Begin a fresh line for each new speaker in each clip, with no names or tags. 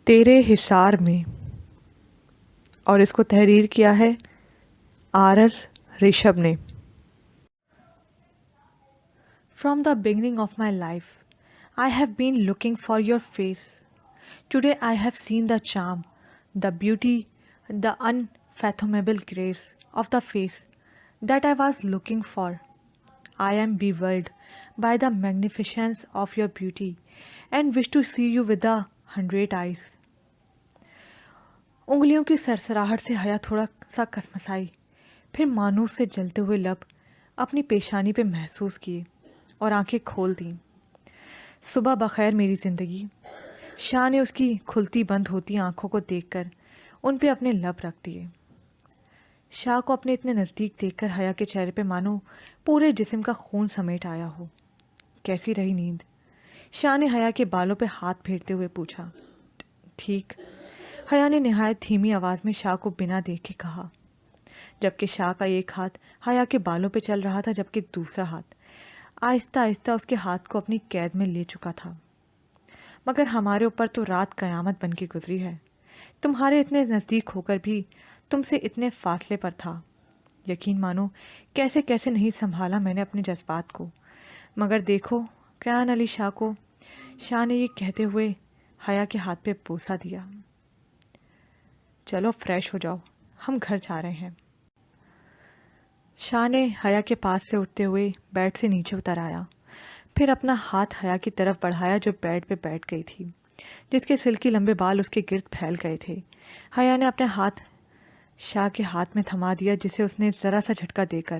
تیرے حصار میں، اور اس کو تحریر کیا ہے آرز ریشب نے۔ From the beginning of my life, I have been looking for your face. Today I have seen the charm, the beauty, the unfathomable grace of the face that I was looking for. I am bewildered by the magnificence of your beauty and wish to see you with the 100 eyes. انگلیوں کی سرسراہٹ سے حیا تھوڑا سا کسمسائی، پھر مانوس سے جلتے ہوئے لب اپنی پیشانی پہ محسوس کیے اور آنکھیں کھول دیں۔ صبح بخیر میری زندگی، شاہ نے اس کی کھلتی بند ہوتی آنکھوں کو دیکھ کر ان پہ اپنے لب رکھ دیے۔ شاہ کو اپنے اتنے نزدیک دیکھ کر حیا کے چہرے پہ مانو پورے جسم کا خون سمیٹ آیا ہو۔ کیسی رہی نیند؟ شاہ نے حیا کے بالوں پہ ہاتھ پھیرتے ہوئے پوچھا۔ ٹھیک، حیا نے نہایت دھیمی آواز میں شاہ کو بنا دیکھے کہا، جبکہ شاہ کا ایک ہاتھ حیا کے بالوں پہ چل رہا تھا جبکہ دوسرا ہاتھ آہستہ آہستہ اس کے ہاتھ کو اپنی قید میں لے چکا تھا۔ مگر ہمارے اوپر تو رات قیامت بن کے گزری ہے، تمہارے اتنے نزدیک ہو کر بھی تم سے اتنے فاصلے پر تھا۔ یقین مانو کیسے کیسے نہیں سنبھالا میں نے اپنے جذبات کو، مگر دیکھو کیان علی شاہ کو۔ شاہ نے یہ کہتے ہوئے حیا کے ہاتھ پہ بوسہ دیا۔ چلو فریش ہو جاؤ، ہم گھر جا رہے ہیں۔ شاہ نے حیا کے پاس سے اٹھتے ہوئے بیڈ سے نیچے اتر آیا، پھر اپنا ہاتھ حیا کی طرف بڑھایا جو بیڈ پہ بیٹھ گئی تھی، جس کے سلکی لمبے بال اس کے گرد پھیل گئے تھے۔ حیا نے اپنے ہاتھ شاہ کے ہاتھ میں تھما دیا، جسے اس نے ذرا سا جھٹکا دے کر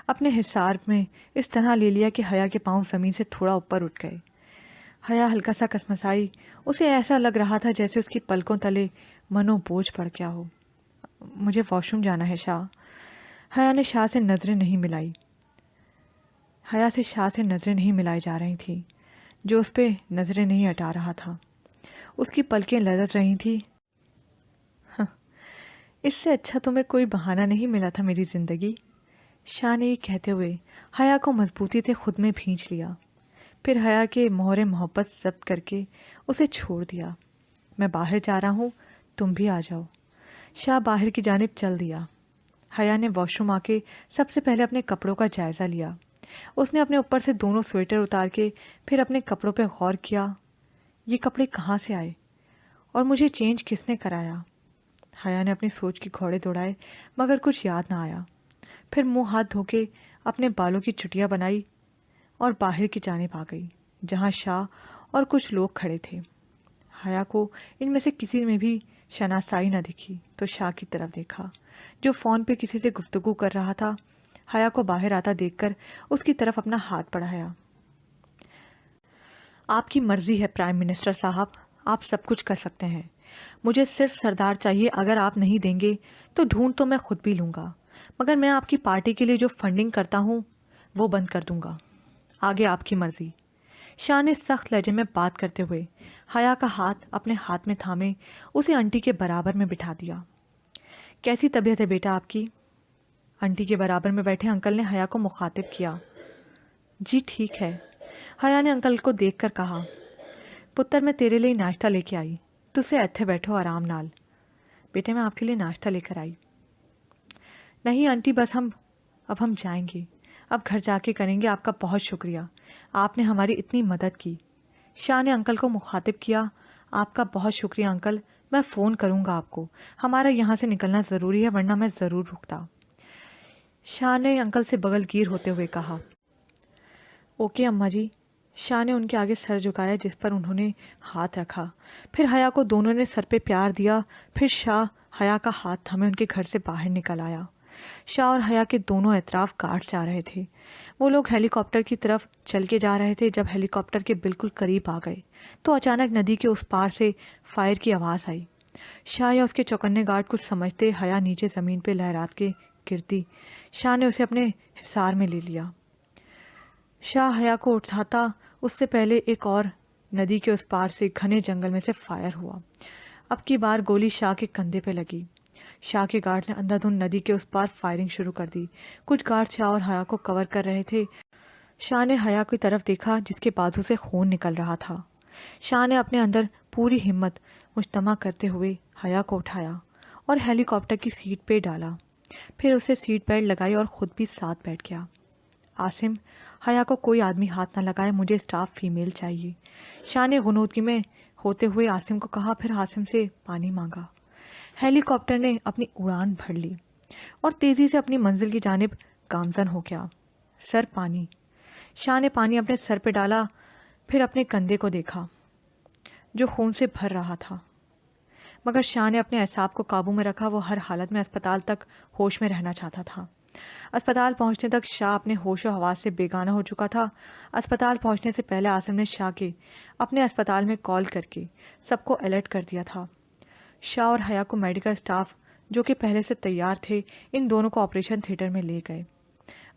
اپنے حصار میں اس طرح لے لیا کہ حیا کے پاؤں زمین سے تھوڑا اوپر اٹھ گئے۔ حیا ہلکا سا کسمسائی، اسے ایسا لگ رہا تھا جیسے اس کی پلکوں تلے منو بوجھ پڑ گیا ہو۔ مجھے واش روم جانا ہے شاہ۔ حیا نے شاہ سے نظریں نہیں ملائی۔ حیا سے شاہ سے نظریں نہیں ملائی جا رہی تھیں، جو اس پہ نظریں نہیں ہٹا رہا تھا۔ اس کی پلکیں لرز رہی تھیں۔ اس سے اچھا تمہیں کوئی بہانہ نہیں ملا تھا میری زندگی، شاہ نے یہ کہتے ہوئے حیا کو مضبوطی سے خود میں بھینچ لیا، پھر حیا کے مہر محبت ضبط کر کے اسے چھوڑ دیا۔ میں باہر جا رہا ہوں، تم بھی آ جاؤ۔ شاہ باہر کی جانب چل دیا۔ حیا نے واش روم آ کے سب سے پہلے اپنے کپڑوں کا جائزہ لیا۔ اس نے اپنے اوپر سے دونوں سویٹر اتار کے پھر اپنے کپڑوں پہ غور کیا۔ یہ کپڑے کہاں سے آئے اور مجھے چینج کس نے کرایا؟ حیا نے اپنی سوچ کی گھوڑے دوڑائے مگر کچھ یاد نہ آیا۔ پھر منہ ہاتھ دھو کے اپنے بالوں کی چٹیاں بنائی اور باہر کی جانب آ گئی، جہاں شاہ اور کچھ لوگ کھڑے تھے۔ حیا کو ان میں سے کسی میں بھی شناسائی نہ دکھی تو شاہ کی طرف دیکھا، جو فون پہ کسی سے گفتگو کر رہا تھا۔ حیا کو باہر آتا دیکھ کر اس کی طرف اپنا ہاتھ بڑھایا۔ آپ کی مرضی ہے پرائم منسٹر صاحب، آپ سب کچھ کر سکتے ہیں۔ مجھے صرف سردار چاہیے، اگر آپ نہیں دیں گے تو ڈھونڈ تو میں خود بھی لوں گا، مگر میں آپ کی پارٹی کے لیے جو فنڈنگ کرتا ہوں وہ بند کر دوں گا۔ آگے آپ کی مرضی۔ شاہ نے سخت لہجے میں بات کرتے ہوئے حیا کا ہاتھ اپنے ہاتھ میں تھامے اسے انٹی کے برابر میں بٹھا دیا۔ کیسی طبیعت ہے بیٹا آپ کی؟ انٹی کے برابر میں بیٹھے انکل نے حیا کو مخاطب کیا۔ جی ٹھیک ہے، حیا نے انکل کو دیکھ کر کہا۔ پتر میں تیرے لیے ناشتہ لے کے آئی، تجھے ایتھے بیٹھو آرام نال۔ بیٹے میں آپ کے لیے ناشتہ لے کر آئی۔ نہیں انٹی، بس اب ہم جائیں گے، اب گھر جا کے کریں گے۔ آپ کا بہت شکریہ، آپ نے ہماری اتنی مدد کی۔ شاہ نے انکل کو مخاطب کیا۔ آپ کا بہت شکریہ انکل، میں فون کروں گا آپ کو، ہمارا یہاں سے نکلنا ضروری ہے ورنہ میں ضرور رکتا۔ شاہ نے انکل سے بغل گیر ہوتے ہوئے کہا۔ اوکے اماں جی۔ شاہ نے ان کے آگے سر جھکایا جس پر انہوں نے ہاتھ رکھا، پھر حیا کو دونوں نے سر پہ پیار دیا۔ پھر شاہ حیا کا ہاتھ تھامے ان کے گھر سے باہر نکل آیا۔ شاہ اور حیا کے دونوں اطراف گارڈ جا رہے تھے۔ وہ لوگ ہیلی کاپٹر کی طرف چل کے جا رہے تھے۔ جب ہیلی کاپٹر کے بالکل قریب آ گئے تو اچانک ندی کے اس پار سے فائر کی آواز آئی۔ شاہ یا اس کے چوکنے گارڈ کچھ سمجھتے حیا نیچے زمین پہ لہرات کے گرتی۔ شاہ نے اسے اپنے حصار میں لے لیا۔ شاہ حیا کو اٹھاتا اس سے پہلے ایک اور ندی کے اس پار سے گھنے جنگل میں سے فائر ہوا۔ اب کی بار گولی شاہ کے کندھے پہ لگی۔ شاہ کے گارڈ نے اندھا دھند ندی کے اس پار فائرنگ شروع کر دی۔ کچھ گارڈ شاہ اور حیا کو کور کر رہے تھے۔ شاہ نے حیا کی طرف دیکھا جس کے بازو سے خون نکل رہا تھا۔ شاہ نے اپنے اندر پوری ہمت مجتمع کرتے ہوئے حیا کو اٹھایا اور ہیلی کاپٹر کی سیٹ پہ ڈالا، پھر اسے سیٹ بیلٹ لگائی اور خود بھی ساتھ بیٹھ گیا۔ عاصم، حیا کو کوئی آدمی ہاتھ نہ لگائے، مجھے اسٹاف فیمیل چاہیے، شاہ نے غنودگی میں ہوتے ہوئے عاصم کو کہا، پھر عاصم سے پانی مانگا۔ ہیلی کاپٹر نے اپنی اڑان بھر لی اور تیزی سے اپنی منزل کی جانب گامزن ہو گیا۔ سر پانی۔ شاہ نے پانی اپنے سر پہ ڈالا، پھر اپنے کندھے کو دیکھا جو خون سے بھر رہا تھا، مگر شاہ نے اپنے اعصاب کو قابو میں رکھا۔ وہ ہر حالت میں اسپتال تک ہوش میں رہنا چاہتا تھا۔ اسپتال پہنچنے تک شاہ اپنے ہوش و حواس سے بیگانہ ہو چکا تھا۔ اسپتال پہنچنے سے پہلے عاصم نے شاہ کے اپنے اسپتال میں کال کر کے سب کو الرٹ کر دیا تھا۔ شاہ اور حیا کو میڈیکل اسٹاف جو کہ پہلے سے تیار تھے، ان دونوں کو آپریشن تھیٹر میں لے گئے۔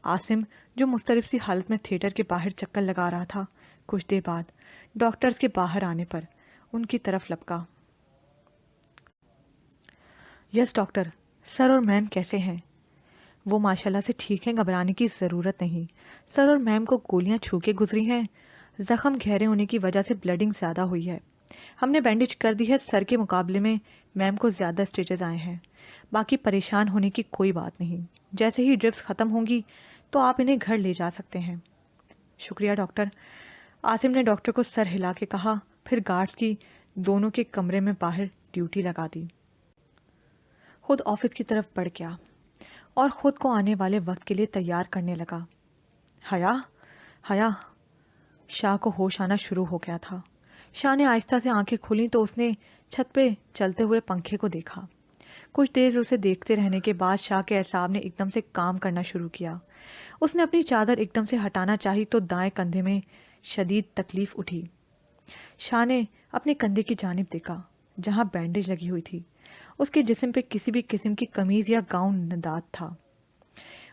عاصم جو مضطرب سی حالت میں تھیٹر کے باہر چکر لگا رہا تھا، کچھ دیر بعد ڈاکٹرز کے باہر آنے پر ان کی طرف لپکا۔ یس ڈاکٹر، سر اور میم کیسے ہیں؟ وہ ماشاءاللہ سے ٹھیک ہیں، گھبرانے کی ضرورت نہیں۔ سر اور میم کو گولیاں چھو کے گزری ہیں، زخم گہرے ہونے کی وجہ سے بلیڈنگ زیادہ ہوئی ہے، ہم نے بینڈیج کر دی ہے۔ سر کے مقابلے میں میم کو زیادہ سٹیچز آئے ہیں، باقی پریشان ہونے کی کوئی بات نہیں، جیسے ہی ڈرپس ختم ہوں گی تو آپ انہیں گھر لے جا سکتے ہیں۔ شکریہ ڈاکٹر، عاصم نے ڈاکٹر کو سر ہلا کے کہا، پھر گارڈز کی دونوں کے کمرے میں باہر ڈیوٹی لگا دی۔ خود آفس کی طرف بڑھ گیا اور خود کو آنے والے وقت کے لیے تیار کرنے لگا۔ حیا، حیا۔ شاہ کو ہوش آنا شروع ہو گیا تھا۔ شاہ نے آہستہ سے آنکھیں کھولیں تو اس نے چھت پہ چلتے ہوئے پنکھے کو دیکھا۔ کچھ دیر اسے دیکھتے رہنے کے بعد شاہ کے اعصاب نے ایک دم سے کام کرنا شروع کیا۔ اس نے اپنی چادر ایک دم سے ہٹانا چاہی تو دائیں کندھے میں شدید تکلیف اٹھی۔ شاہ نے اپنے کندھے کی جانب دیکھا جہاں بینڈیج لگی ہوئی تھی۔ اس کے جسم پہ کسی بھی قسم کی قمیض یا گاؤن ندات تھا۔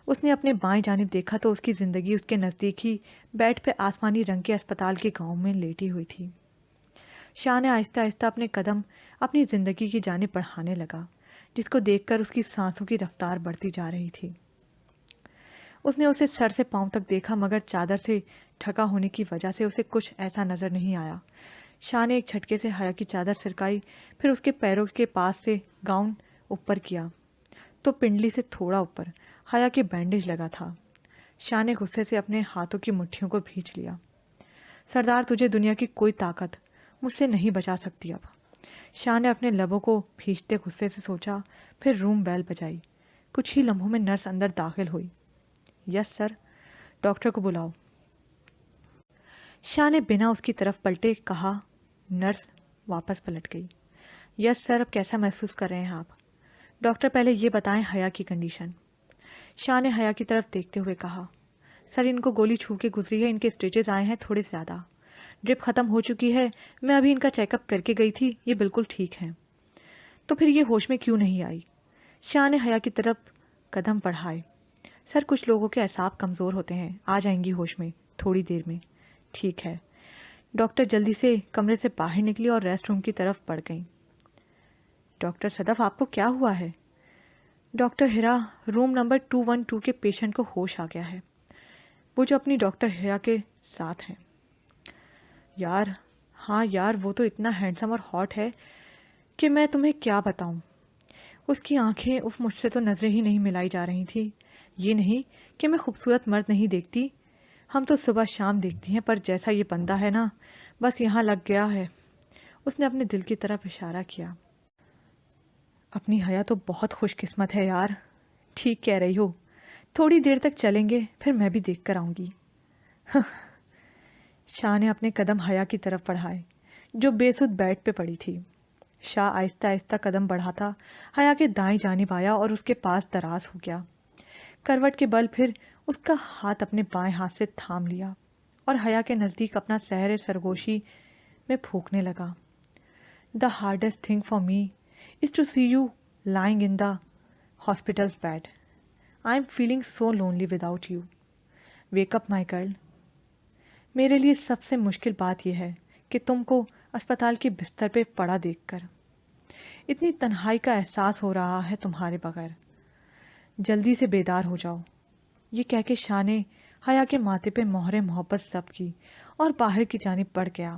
اس نے اپنے بائیں جانب دیکھا تو اس کی زندگی اس کے نزدیک ہی بیڈ پہ آسمانی رنگ کے اسپتال کے گاؤں میں لیٹی ہوئی تھی۔ شاہ نے آہستہ آہستہ اپنے قدم اپنی زندگی کی جانب بڑھانے لگا، جس کو دیکھ کر اس کی سانسوں کی رفتار بڑھتی جا رہی تھی۔ اس نے اسے سر سے پاؤں تک دیکھا، مگر چادر سے ڈھکا ہونے کی وجہ سے اسے کچھ ایسا نظر نہیں آیا۔ شاہ نے ایک جھٹکے سے حیا کی چادر سرکائی، پھر اس کے پیروں کے پاس سے گاؤن اوپر کیا تو پنڈلی سے تھوڑا اوپر حیا کے بینڈیج لگا تھا۔ شاہ نے غصے سے اپنے ہاتھوں کی مٹھیوں کو بھینچ لیا۔ سردار، تجھے دنیا کی کوئی طاقت مجھ سے نہیں بچا سکتی اب، شاہ نے اپنے لبوں کو بھینچتے غصے سے سوچا۔ پھر روم بیل بجائی۔ کچھ ہی لمحوں میں نرس اندر داخل ہوئی۔ یس سر، ڈاکٹر کو بلاؤ، شاہ نے بنا اس کی طرف پلٹے کہا۔ نرس واپس پلٹ گئی۔ یس سر، اب کیسا محسوس کر رہے ہیں آپ؟ ڈاکٹر پہلے یہ بتائیں حیا کی کنڈیشن۔ شاہ نے حیا کی طرف دیکھتے ہوئے کہا، سر ان کو گولی چھو کے گزری ہے، ان کے اسٹیچز آئے ہیں تھوڑے زیادہ، ڈرپ ختم ہو چکی ہے، میں ابھی ان کا چیک اپ کر کے گئی تھی، یہ بالکل ٹھیک ہیں۔ تو پھر یہ ہوش میں کیوں نہیں آئی؟ شاہ نے حیا کی طرف قدم بڑھائے۔ سر کچھ لوگوں کے اعصاب کمزور ہوتے ہیں، آ جائیں گی ہوش میں تھوڑی دیر میں۔ ٹھیک ہے۔ ڈاکٹر جلدی سے کمرے سے باہر نکلی اور ریسٹ روم کی طرف بڑھ گئیں۔ ڈاکٹر صدف، آپ کو کیا ہوا ہے؟ ڈاکٹر ہیرا، روم نمبر 212 کے پیشنٹ کو ہوش آ گیا ہے، وہ جو اپنی ڈاکٹر ہیرا کے ساتھ ہیں۔ یار، ہاں یار، وہ تو اتنا ہینڈسم اور ہاٹ ہے کہ میں تمہیں کیا بتاؤں۔ اس کی آنکھیں مجھ سے تو نظریں ہی نہیں ملائی جا رہی تھی۔ یہ نہیں کہ میں خوبصورت مرد نہیں دیکھتی، ہم تو صبح شام دیکھتی ہیں، پر جیسا یہ بندہ ہے نا، بس یہاں لگ گیا ہے۔ اس نے اپنے دل کی طرف اشارہ کیا۔ اپنی حیا تو بہت خوش قسمت ہے یار۔ ٹھیک کہہ رہی ہو، تھوڑی دیر تک چلیں گے، پھر میں بھی دیکھ کر آؤں گی۔ شاہ نے اپنے قدم حیا کی طرف بڑھائے جو بے سود بیڈ پہ پڑی تھی۔ شاہ آہستہ آہستہ قدم بڑھاتا حیا کے دائیں جانب آیا اور اس کے پاس دراز ہو گیا۔ کروٹ کے بل پھر اس کا ہاتھ اپنے بائیں ہاتھ سے تھام لیا اور حیا کے نزدیک اپنا سحر سرگوشی میں پھونکنے لگا۔ The hardest thing for me is to see you lying in the hospital's bed. I'm feeling so lonely without you. Wake up, my girl. میرے لیے سب سے مشکل بات یہ ہے کہ تم کو اسپتال کے بستر پہ پڑا دیکھ کر اتنی تنہائی کا احساس ہو رہا ہے تمہارے بغیر۔ جلدی سے بیدار ہو جاؤ۔ یہ کہہ کے شاہ نے حیا کے ماتھے پہ مہر محبت ضبط کی اور باہر کی جانب بڑھ گیا۔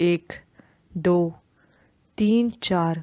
1, 2, 3, 4।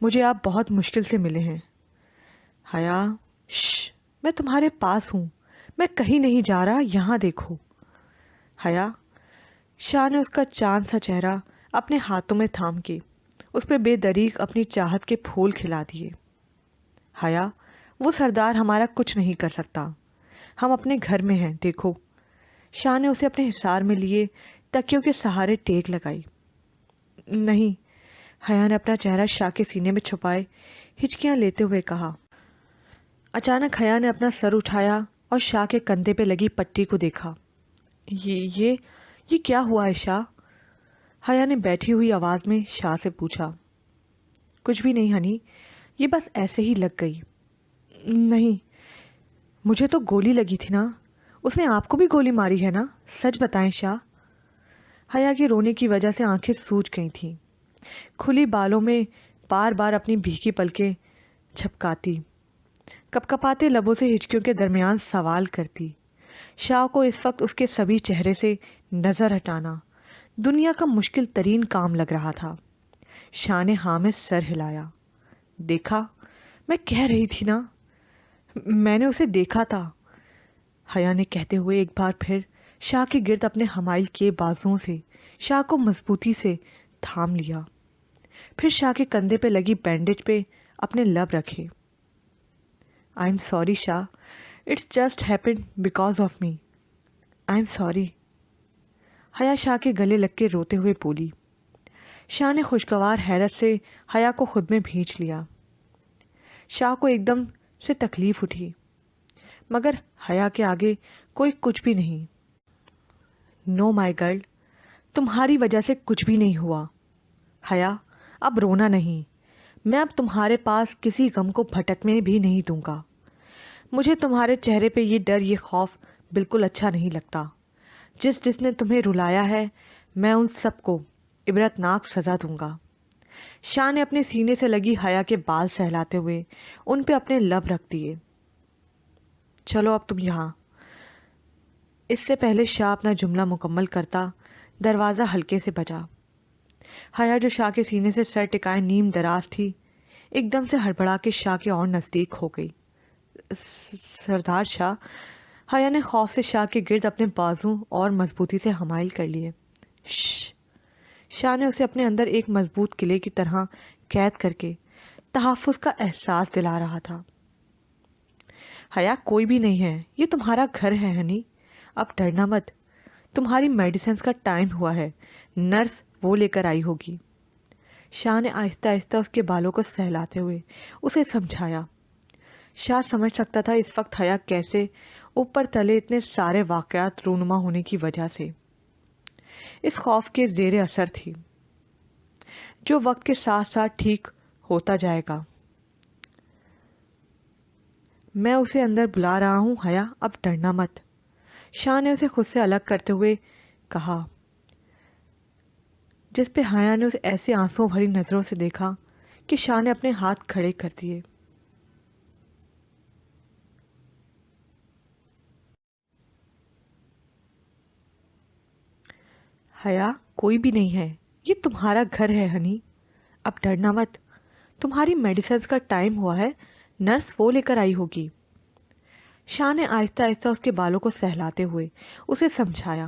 مجھے آپ بہت مشکل سے ملے ہیں۔ حیا، شش، میں تمہارے پاس ہوں، میں کہیں نہیں جا رہا، یہاں دیکھو۔ حیا، شاہ نے اس کا چاند سا چہرہ اپنے ہاتھوں میں تھام کے اس پہ بے دریغ اپنی چاہت کے پھول کھلا دیے۔ حیا، وہ سردار ہمارا کچھ نہیں کر سکتا، ہم اپنے گھر میں ہیں، دیکھو۔ شاہ نے اسے اپنے حصار میں لیے تکیوں کے سہارے ٹیک لگائی۔ نہیں، حیا نے اپنا چہرہ شاہ کے سینے میں چھپائے ہچکیاں لیتے ہوئے کہا۔ اچانک حیا نے اپنا سر اٹھایا اور شاہ کے کندھے پہ لگی پٹی کو دیکھا۔ یہ کیا ہوا ہے شاہ؟ حیا نے بیٹھی ہوئی آواز میں شاہ سے پوچھا۔ کچھ بھی نہیں ہنی، یہ بس ایسے ہی لگ گئی۔ نہیں، مجھے تو گولی لگی تھی نا، اس نے آپ کو بھی گولی ماری ہے نا، سچ بتائیں شاہ۔ حیا کی رونے کی وجہ سے آنکھیں سوج گئی تھیں، کھلی بالوں میں بار بار اپنی بھیگی پلکیں جھپکاتی، کپکپاتے لبوں سے ہچکیوں کے درمیان سوال کرتی۔ شاہ کو اس وقت اس کے سبھی چہرے سے نظر ہٹانا دنیا کا مشکل ترین کام لگ رہا تھا۔ شاہ نے ہاں میں سر ہلایا۔ دیکھا، میں کہہ رہی تھی نا، میں نے اسے دیکھا تھا، حیا نے کہتے ہوئے ایک بار پھر شاہ کے گرد اپنے حمائل کیے بازوؤں سے شاہ کو مضبوطی سے تھام لیا، پھر شاہ کے کندھے پہ لگی بینڈیج پہ اپنے لب رکھے۔ I am sorry Shah, it's just happened because of me, I am sorry. Haya Shah کے گلے لگ کے روتے ہوئے بولی۔ شاہ نے خوشگوار حیرت سے حیا کو خود میں بھینچ لیا۔ شاہ کو ایک دم سے تکلیف اٹھی، مگر حیا کے آگے کوئی کچھ بھی نہیں۔ نو مائی گرل، تمہاری وجہ سے کچھ بھی نہیں ہوا۔ حیا، اب رونا نہیں، میں اب تمہارے پاس کسی غم کو بھٹکنے بھی نہیں دوں گا۔ مجھے تمہارے چہرے پہ یہ ڈر، یہ خوف بالکل اچھا نہیں لگتا۔ جس نے تمہیں رلایا ہے، میں ان سب کو عبرتناک سزا دوں گا۔ شاہ نے اپنے سینے سے لگی حیا کے بال سہلاتے ہوئے ان پہ اپنے لب رکھ دیے۔ چلو اب تم یہاں۔ اس سے پہلے شاہ اپنا جملہ مکمل کرتا دروازہ ہلکے سے بجا۔ حیا جو شاہ کے سینے سے سر ٹکائے نیم دراز تھی، ایک دم سے ہڑبڑا کے شاہ کے اور نزدیک ہو گئی۔ سردار شاہ، حیا نے خوف سے شاہ کے گرد اپنے بازو اور مضبوطی سے حمائل کر لیے۔ شاہ نے اسے اپنے اندر ایک مضبوط قلعے کی طرح قید کر کے تحفظ کا احساس دلا رہا تھا۔ حیا، کوئی بھی نہیں ہے، یہ تمہارا گھر ہے ہنی، اب ڈرنا مت، تمہاری میڈیسنز کا ٹائم ہوا ہے، نرس وہ لے کر آئی ہوگی۔ شاہ نے آہستہ آہستہ اس کے بالوں کو سہلاتے ہوئے اسے سمجھایا۔ شاہ سمجھ سکتا تھا اس وقت حیا کیسے اوپر تلے اتنے سارے واقعات رونما ہونے کی وجہ سے اس خوف کے زیر اثر تھی، جو وقت کے ساتھ ساتھ ٹھیک ہوتا جائے گا۔ میں اسے اندر بلا رہا ہوں حیا، اب ڈرنا مت، شاہ نے اسے خود سے الگ کرتے ہوئے کہا، جس پہ حیا نے اسے ایسے آنسوں بھری نظروں سے دیکھا کہ شاہ نے اپنے ہاتھ کھڑے کر دیے۔ حیا، کوئی بھی نہیں ہے، یہ تمہارا گھر ہے ہنی، اب ڈرنا مت، تمہاری میڈیسنز کا ٹائم ہوا ہے، نرس وہ لے کر آئی ہوگی۔ شاہ نے آہستہ آہستہ اس کے بالوں کو سہلاتے ہوئے اسے سمجھایا۔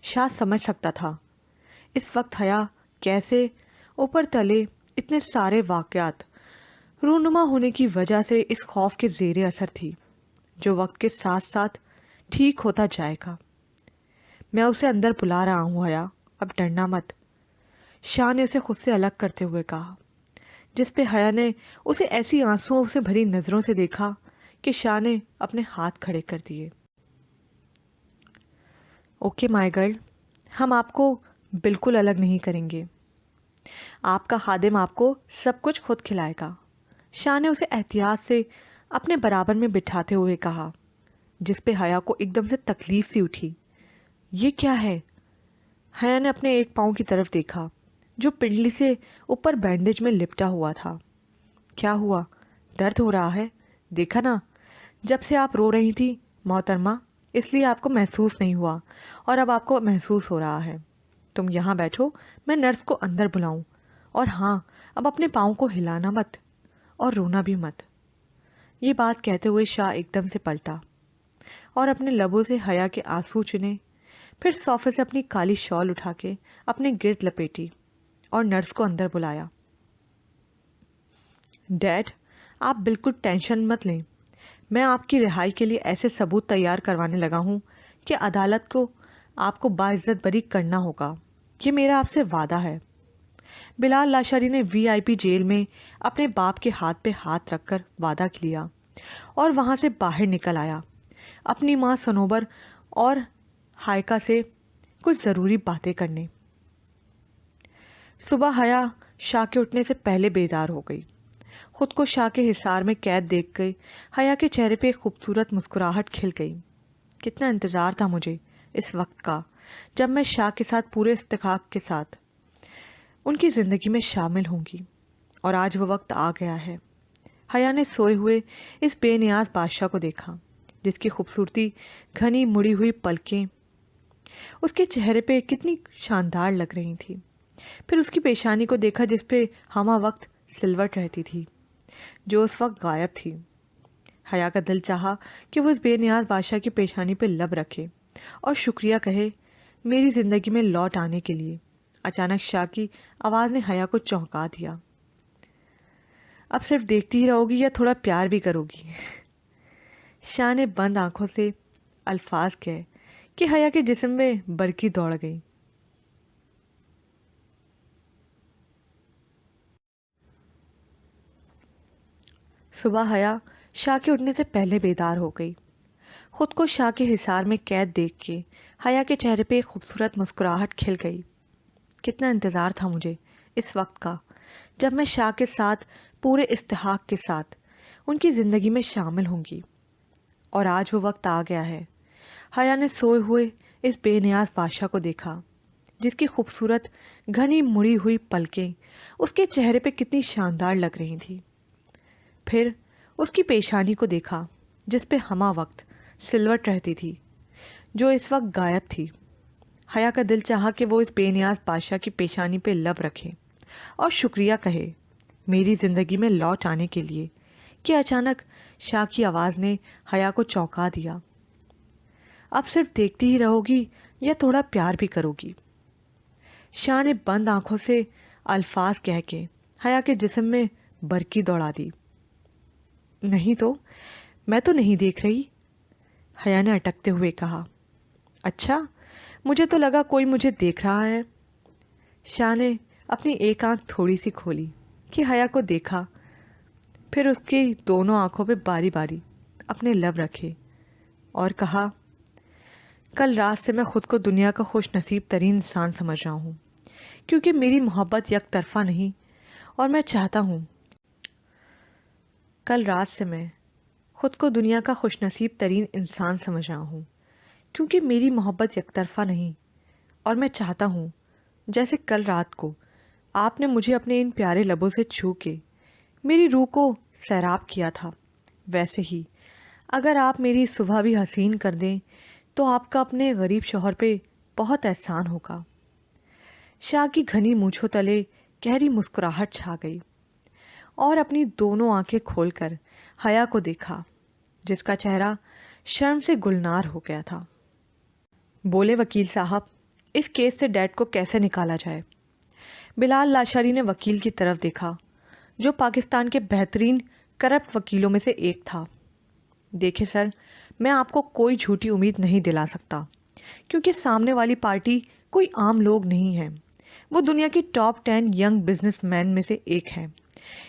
شاہ سمجھ سکتا تھا اس وقت حیا کیسے اوپر تلے اتنے سارے واقعات رونما ہونے کی وجہ سے اس خوف کے زیر اثر تھی، جو وقت کے ساتھ ساتھ ٹھیک ہوتا جائے گا۔ میں اسے اندر بلا رہا ہوں حیا، اب ڈرنا مت، شاہ نے اسے خود سے الگ کرتے ہوئے کہا، جس پہ حیا نے اسے ایسی آنسوؤں سے بھری نظروں سے دیکھا کہ شاہ نے اپنے ہاتھ کھڑے کر دیے۔ اوکے مائی گرل، ہم آپ کو بالکل الگ نہیں کریں گے، آپ کا خادم آپ کو سب کچھ خود کھلائے گا، شاہ نے اسے احتیاط سے اپنے برابر میں بٹھاتے ہوئے کہا، جس پہ حیا کو ایک دم سے تکلیف سی اٹھی۔ یہ کیا ہے؟ حیا نے اپنے ایک پاؤں کی طرف دیکھا جو پنڈلی سے اوپر بینڈیج میں لپٹا ہوا تھا۔ کیا ہوا؟ درد ہو رہا ہے؟ دیکھا نا، جب سے آپ رو رہی تھی محترمہ، اس لیے آپ کو محسوس نہیں ہوا، اور اب آپ کو محسوس ہو رہا ہے۔ تم یہاں بیٹھو، میں نرس کو اندر بلاؤں، اور ہاں، اب اپنے پاؤں کو ہلانا مت اور رونا بھی مت۔ یہ بات کہتے ہوئے شاہ ایک دم سے پلٹا اور اپنے لبوں سے حیا کے آنسو چنے، پھر صوفے سے اپنی کالی شال اٹھا کے اپنے گرد لپیٹی اور نرس کو اندر بلایا۔ ڈیڈ، آپ بالکل ٹینشن مت لیں، میں آپ کی رہائی کے لیے ایسے ثبوت تیار کروانے لگا ہوں کہ عدالت کو آپ کو باعزت بری کرنا ہوگا، یہ میرا آپ سے وعدہ ہے۔ بلال لاشاری نے وی آئی پی جیل میں اپنے باپ کے ہاتھ پہ ہاتھ رکھ کر وعدہ کیا اور وہاں سے باہر نکل آیا اپنی ماں سنوبر اور ہائیکا سے کچھ ضروری باتیں کرنے۔ صبح حیا شاہ کے اٹھنے سے پہلے بیدار ہو گئی۔ خود کو شاہ کے حصار میں قید دیکھ گئی حیا کے چہرے پہ ایک خوبصورت مسکراہٹ کھل گئی۔ کتنا انتظار تھا مجھے اس وقت کا جب میں شاہ کے ساتھ پورے استحقاق کے ساتھ ان کی زندگی میں شامل ہوں گی، اور آج وہ وقت آ گیا ہے۔ حیا نے سوئے ہوئے اس بے نیاز بادشاہ کو دیکھا جس کی خوبصورتی، گھنی مڑی ہوئی پلکیں اس کے چہرے پہ کتنی شاندار لگ رہی تھی۔ پھر اس کی پیشانی کو دیکھا جس پہ ہمہ وقت سلوٹ رہتی تھی، جو اس وقت غائب تھی۔ حیا کا دل چاہا کہ وہ اس بے نیاز بادشاہ کی پیشانی پہ لب رکھے اور شکریہ کہے میری زندگی میں لوٹ آنے کے لیے۔ اچانک شاہ کی آواز نے حیا کو چونکا دیا۔ اب صرف دیکھتی ہی رہو گی یا تھوڑا پیار بھی کرو گی؟ شاہ نے بند آنکھوں سے الفاظ کہے کہ حیا کے جسم میں برقی دوڑ گئی۔ صبح حیا شاہ کے اٹھنے سے پہلے بیدار ہو گئی۔ خود کو شاہ کے حصار میں قید دیکھ کے حیا کے چہرے پہ ایک خوبصورت مسکراہٹ کھل گئی۔ کتنا انتظار تھا مجھے اس وقت کا جب میں شاہ کے ساتھ پورے استحقاق کے ساتھ ان کی زندگی میں شامل ہوں گی، اور آج وہ وقت آ گیا ہے۔ حیا نے سوئے ہوئے اس بے نیاز بادشاہ کو دیکھا جس کی خوبصورت گھنی مڑی ہوئی پلکیں اس کے چہرے پہ کتنی شاندار لگ رہی تھی۔ پھر اس کی پیشانی کو دیکھا جس پہ ہمہ وقت سلوٹ رہتی تھی، جو اس وقت غائب تھی۔ حیا کا دل چاہا کہ وہ اس بے نیاز بادشاہ کی پیشانی پہ لب رکھے اور شکریہ کہے میری زندگی میں لوٹ آنے کے لیے، کہ اچانک شاہ کی آواز نے حیا کو چونکا دیا۔ اب صرف دیکھتی ہی رہو گی یا تھوڑا پیار بھی کرو گی؟ شاہ نے بند آنکھوں سے الفاظ کہہ کے حیا کے جسم میں برقی دوڑا دی۔ نہیں تو، میں تو نہیں دیکھ رہی، حیا نے اٹکتے ہوئے کہا۔ اچھا، مجھے تو لگا کوئی مجھے دیکھ رہا ہے۔ شاہ نے اپنی ایک آنکھ تھوڑی سی کھولی کہ حیا کو دیکھا، پھر اس کی دونوں آنکھوں پہ باری باری اپنے لب رکھے اور کہا، کل رات سے میں خود کو دنیا کا خوش نصیب ترین انسان سمجھ رہا ہوں، کیونکہ میری محبت یک طرفہ نہیں، اور میں چاہتا ہوں کل رات سے میں خود کو دنیا کا خوش نصیب ترین انسان سمجھ رہا ہوں، کیونکہ میری محبت یک طرفہ نہیں، اور میں چاہتا ہوں جیسے کل رات کو آپ نے مجھے اپنے ان پیارے لبوں سے چھو کے میری روح کو سیراب کیا تھا، ویسے ہی اگر آپ میری صبح بھی حسین کر دیں تو آپ کا اپنے غریب شوہر پہ بہت احسان ہوگا۔ شاہ کی گھنی مونچھوں تلے گہری مسکراہٹ چھا گئی اور اپنی دونوں آنکھیں کھول کر حیا کو دیکھا جس کا چہرہ شرم سے گلنار ہو گیا تھا۔ بولے وکیل صاحب، اس کیس سے ڈیڈ کو کیسے نکالا جائے؟ بلال لاشاری نے وکیل کی طرف دیکھا جو پاکستان کے بہترین کرپٹ وکیلوں میں سے ایک تھا۔ دیکھیں سر، میں آپ کو کوئی جھوٹی امید نہیں دلا سکتا، کیونکہ سامنے والی پارٹی کوئی عام لوگ نہیں ہے، وہ دنیا کی ٹاپ 10 ینگ بزنس مین میں سے ایک ہے۔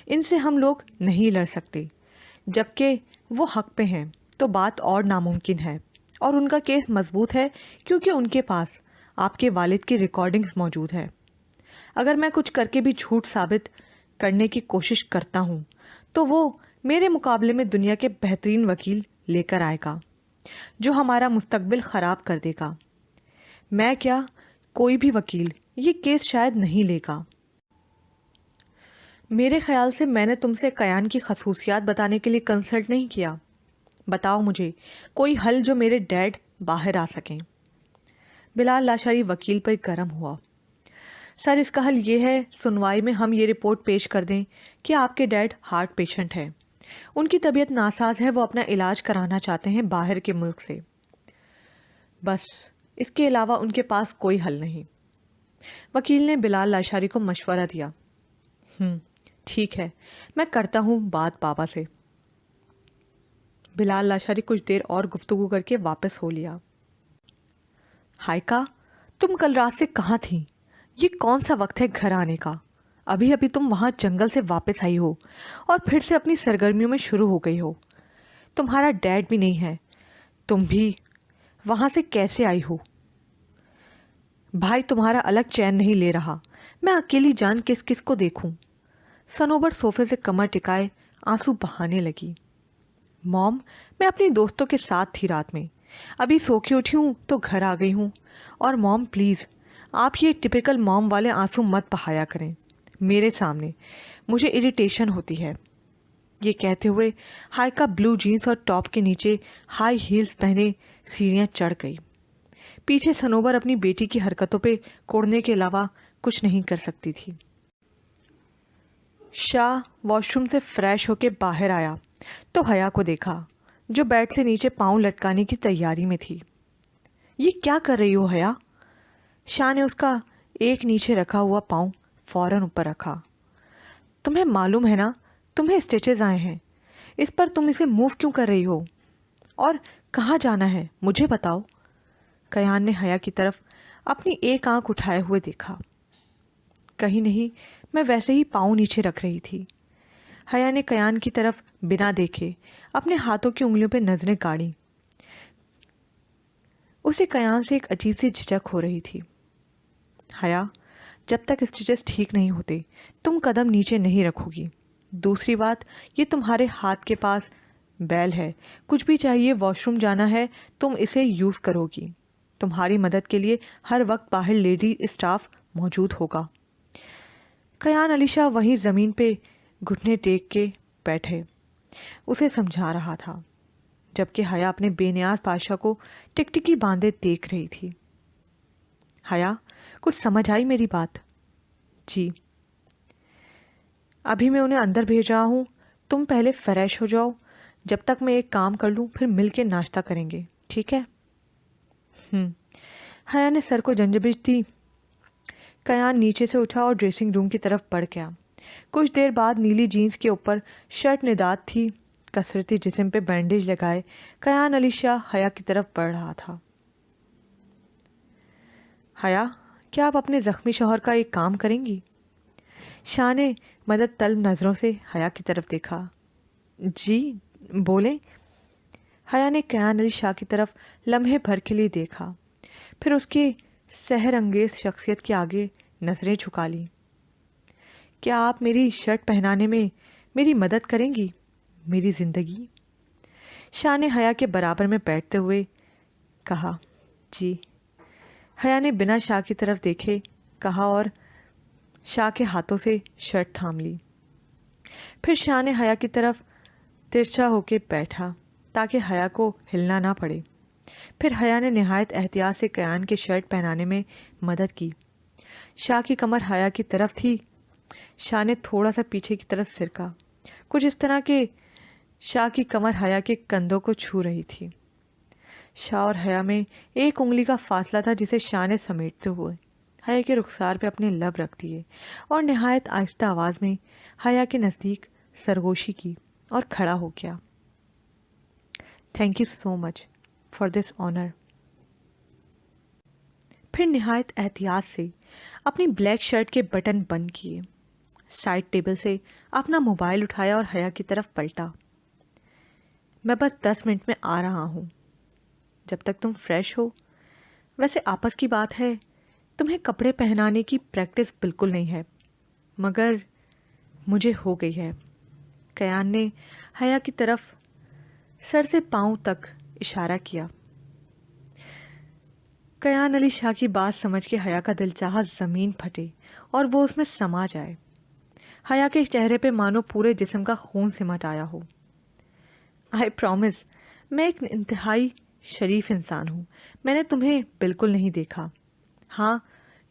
ان سے ہم لوگ نہیں لڑ سکتے، جبکہ وہ حق پہ ہیں تو بات اور ناممکن ہے، اور ان کا کیس مضبوط ہے کیونکہ ان کے پاس آپ کے والد کی ریکارڈنگز موجود ہے۔ اگر میں کچھ کر کے بھی جھوٹ ثابت کرنے کی کوشش کرتا ہوں تو وہ میرے مقابلے میں دنیا کے بہترین وکیل لے کر آئے گا جو ہمارا مستقبل خراب کر دے گا۔ میں کیا، کوئی بھی وکیل یہ کیس شاید نہیں لے گا۔ میرے خیال سے میں نے تم سے قیان کی خصوصیات بتانے کے لیے کنسلٹ نہیں کیا۔ بتاؤ مجھے کوئی حل جو میرے ڈیڈ باہر آ سکیں۔ بلال لاشاری وکیل پر گرم ہوا۔ سر اس کا حل یہ ہے سنوائی میں ہم یہ رپورٹ پیش کر دیں کہ آپ کے ڈیڈ ہارٹ پیشنٹ ہیں، ان کی طبیعت ناساز ہے، وہ اپنا علاج کرانا چاہتے ہیں باہر کے ملک سے، بس اس کے علاوہ ان کے پاس کوئی حل نہیں۔ وکیل نے بلال لاشاری کو مشورہ دیا۔ ٹھیک ہے، میں کرتا ہوں بات بابا سے۔ بلال لاشاری کچھ دیر اور گفتگو کر کے واپس ہو لیا۔ ہائیکا، تم کل رات سے کہاں تھیں؟ یہ کون سا وقت ہے گھر آنے کا؟ ابھی تم وہاں جنگل سے واپس آئی ہو اور پھر سے اپنی سرگرمیوں میں شروع ہو گئی ہو۔ تمہارا ڈیڈ بھی نہیں ہے، تم بھی وہاں سے کیسے آئی ہو؟ بھائی تمہارا الگ چین نہیں لے رہا، میں اکیلی جان کس کس کو دیکھوں؟ سنوبر صوفے سے کمر ٹکائے آنسو بہانے لگی۔ موم، میں اپنی دوستوں کے ساتھ تھی رات میں، ابھی سو کے اٹھی ہوں تو گھر آ گئی ہوں، اور موم پلیز آپ یہ ٹپیکل موم والے آنسو مت بہایا کریں میرے سامنے، مجھے اریٹیشن ہوتی ہے۔ یہ کہتے ہوئے ہائیکا بلو جینز اور ٹاپ کے نیچے ہائی ہیلز پہنے سیڑھیاں چڑھ گئی۔ پیچھے سنوبر اپنی بیٹی کی حرکتوں پہ کوڑنے کے علاوہ کچھ نہیں کر سکتی تھی۔ شاہ واش روم سے فریش ہو کے باہر آیا تو حیا کو دیکھا جو بیڈ سے نیچے پاؤں لٹکانے کی تیاری میں تھی۔ یہ کیا کر رہی ہو حیا؟ شاہ نے اس کا ایک نیچے رکھا ہوا پاؤں فوراً اوپر رکھا۔ تمہیں معلوم ہے نا تمہیں اسٹیچز آئے ہیں، اس پر تم اسے موو کیوں کر رہی ہو؟ اور کہاں جانا ہے مجھے بتاؤ۔ کیان نے حیا کی طرف اپنی ایک آنکھ اٹھائے ہوئے دیکھا۔ کہیں نہیں، میں ویسے ہی پاؤں نیچے رکھ رہی تھی۔ حیا نے کیان کی طرف بنا دیکھے اپنے ہاتھوں کی انگلیوں پہ نظریں گاڑی۔ اسے کیان سے ایک عجیب سی جھجک ہو رہی تھی۔ حیا، جب تک اسٹیچز ٹھیک نہیں ہوتے تم قدم نیچے نہیں رکھو گی۔ دوسری بات، یہ تمہارے ہاتھ کے پاس بیل ہے، کچھ بھی چاہیے، واش روم جانا ہے، تم اسے یوز کرو گی۔ تمہاری مدد کے لیے ہر وقت باہر لیڈی اسٹاف موجود ہوگا۔ کیان علی شاہ وہیں زمین پہ گھٹنے ٹیک کے بیٹھے اسے سمجھا رہا تھا، جبکہ حیا اپنے بے نیاز بادشاہ کو ٹکٹکی باندھے دیکھ رہی تھی۔ حیا، کچھ سمجھ آئی میری بات؟ جی۔ ابھی میں انہیں اندر بھیج رہا ہوں، تم پہلے فریش ہو جاؤ، جب تک میں ایک کام کر لوں پھر مل کے ناشتہ کریں گے، ٹھیک ہے؟ حیا نے سر کو جنجبش دی۔ کیان نیچے سے اٹھا اور ڈریسنگ روم کی طرف بڑھ گیا۔ کچھ دیر بعد نیلی جینز کے اوپر شرٹ ندات تھی، کثرتی جسم پہ بینڈیج لگائے کیان علی شاہ حیا کی طرف بڑھ رہا تھا۔ حیا، کیا آپ اپنے زخمی شوہر کا ایک کام کریں گی؟ شاہ نے مدد طلب نظروں سے حیا کی طرف دیکھا۔ جی بولیں۔ حیا نے کیان علی شاہ کی طرف لمحے بھر کے لیے دیکھا، پھر اس کی سحر انگیز شخصیت کے آگے نظریں جھکا لی۔ کیا آپ میری شرٹ پہنانے میں میری مدد کریں گی؟ میری زندگی؟ شاہ نے حیا کے برابر میں بیٹھتے ہوئے کہا۔ جی۔ حیا نے بنا شاہ کی طرف دیکھے کہا اور شاہ کے ہاتھوں سے شرٹ تھام لی۔ پھر شاہ نے حیا کی طرف ترچھا ہو کے بیٹھا تاکہ حیا کو ہلنا نہ پڑے۔ پھر حیا نے نہایت احتیاط سے کیان کے شرٹ پہنانے میں مدد کی۔ شاہ کی کمر حیا کی طرف تھی۔ شاہ نے تھوڑا سا پیچھے کی طرف سرکا، کچھ اس طرح کہ شاہ کی کمر حیا کے کندھوں کو چھو رہی تھی۔ شاہ اور حیا میں ایک انگلی کا فاصلہ تھا جسے شاہ نے سمیٹتے ہوئے حیا کے رخسار پہ اپنے لب رکھ دیے اور نہایت آہستہ آواز میں حیا کے نزدیک سرگوشی کی اور کھڑا ہو گیا۔ Thank you so much for this owner. پھر نہایت احتیاط سے اپنی بلیک شرٹ کے بٹن بند کیے، سائڈ ٹیبل سے اپنا موبائل اٹھایا اور حیا کی طرف پلٹا۔ میں بس 10 منٹ میں آ رہا ہوں، جب تک تم فریش ہو۔ ویسے آپس کی بات ہے، تمہیں کپڑے پہنانے کی پریکٹس بالکل نہیں ہے، مگر مجھے ہو گئی ہے۔ کیان نے حیا کی طرف سر سے پاؤں تک اشارہ کیا۔ کیان علی شاہ کی بات سمجھ کے حیا کا دل چاہا زمین پھٹے اور وہ اس میں سما جائے۔ حیا کے چہرے پہ مانو پورے جسم کا خون سمٹ آیا ہو۔ آئی پرومس، میں ایک انتہائی شریف انسان ہوں، میں نے تمہیں بالکل نہیں دیکھا۔ ہاں،